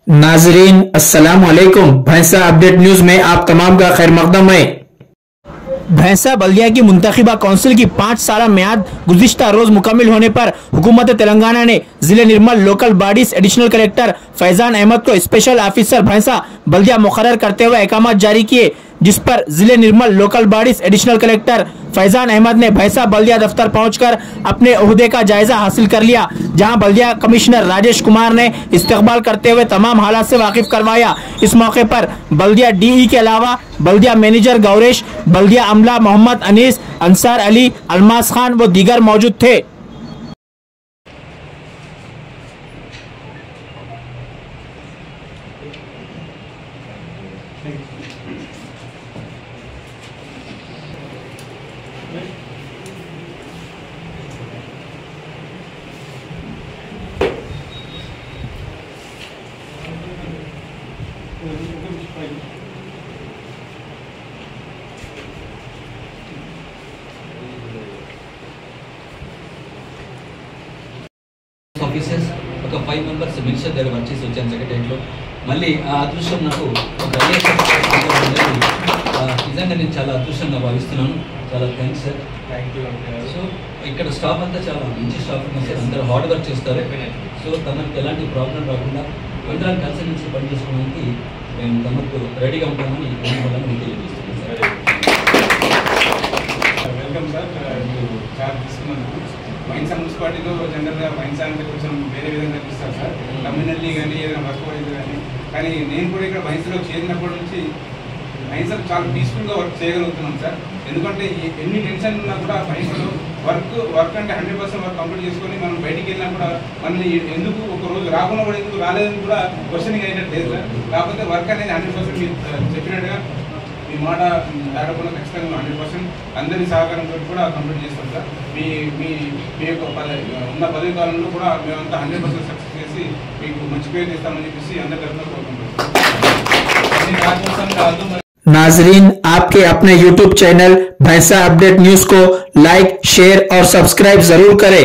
नाजरीन अस्सलाम वालेकुम। भैंसा अपडेट न्यूज में आप तमाम का खैर मकदम है। भैंसा बल्दिया की मुंतखिबा कौंसिल की 5 साल म्याद गुज़िश्ता रोज मुकम्मिल होने पर हुकूमत तेलंगाना ने जिले Nirmal local bodies additional collector Faizan Ahmed को स्पेशल ऑफिसर भैंसा बल्दिया मुकर्रर करते हुए अहकाम जारी किए, जिस पर जिले Nirmal local bodies additional collector Faizan Ahmed ने भैंसा बल्दिया दफ्तर पहुंचकर अपने ओहदे का जायजा हासिल कर लिया, जहां बल्दिया कमिश्नर राजेश कुमार ने इस्तकबाल करते हुए तमाम हालात से वाकिफ करवाया। इस मौके पर बल्दिया डीई के अलावा बल्दिया मैनेजर गौरेश, बल्दिया अमला मोहम्मद अनीस, अंसार अली, अलमास खान व दीगर मौजूद थे। ఆఫీసర్స్ ఒక 5 మెంబర్స్ మినిస్టర్ దగ్గర వర్క్ చేసి వచ్చాను సెక్రటరీలో. మళ్ళీ ఆ అదృష్టం నాకు ఒక నిజంగా నేను చాలా అదృష్టంగా భావిస్తున్నాను. చాలా థ్యాంక్స్ సార్. సో ఇక్కడ స్టాఫ్ అంతా చాలా మంచి స్టాఫ్ ఉన్నారు సార్, అందరూ హార్డ్ వర్క్ చేస్తారు. సో తమకు ఎలాంటి ప్రాబ్లం రాకుండా అందరం కలిసి నుంచి పని చేసుకోవడానికి మేము తమకు రెడీగా ఉంటామని మీకు తెలియజేస్తున్నాను సార్. Welcome sir. మీరు చార్జ్ తీసుకున్నాను. వైన్సా మున్సిపాలిటీలో జనరల్గా వైన్సా అంటే కొంచెం వేరే విధంగా చూస్తారు సార్, కమ్యూనల్లీ కానీ ఏదైనా వర్క్ అయితే కానీ నేను కూడా ఇక్కడ వైన్సాలో చేరినప్పటి నుంచి వైన్సాలో చాలా పీస్ఫుల్గా వర్క్ చేయగలుగుతున్నాం సార్. ఎందుకంటే ఎన్ని టెన్షన్ ఉన్నా కూడా వైన్సాలో వర్క్ అంటే 100% వర్క్ కంప్లీట్ చేసుకొని మనం బయటికి వెళ్ళినా కూడా మనల్ని ఎందుకు ఒక రోజు రాకుండా కూడా ఎందుకు రాలేదని కూడా క్వశ్చనింగ్ అయినట్టు లేదు సార్. కాకపోతే వర్క్ అనేది 100% మీరు చెప్పినట్టుగా మీ మాట దాటకుండా ఖచ్చితంగా 100% అందరి సహకారంతో కూడా కంప్లీట్ చేస్తాం సార్. మీ మీ మీ యొక్క ఉన్న పదవి కాలంలో కూడా మేమంతా 100% సక్సెస్ చేసి మీకు మంచి పేరు తెస్తామని చెప్పేసి అందరి తరఫున కోరుకుంటున్నాం. नाजरीन, आपके अपने YouTube चैनल भैंसा अपडेट न्यूज को लाइक, शेयर और सब्सक्राइब जरूर करें।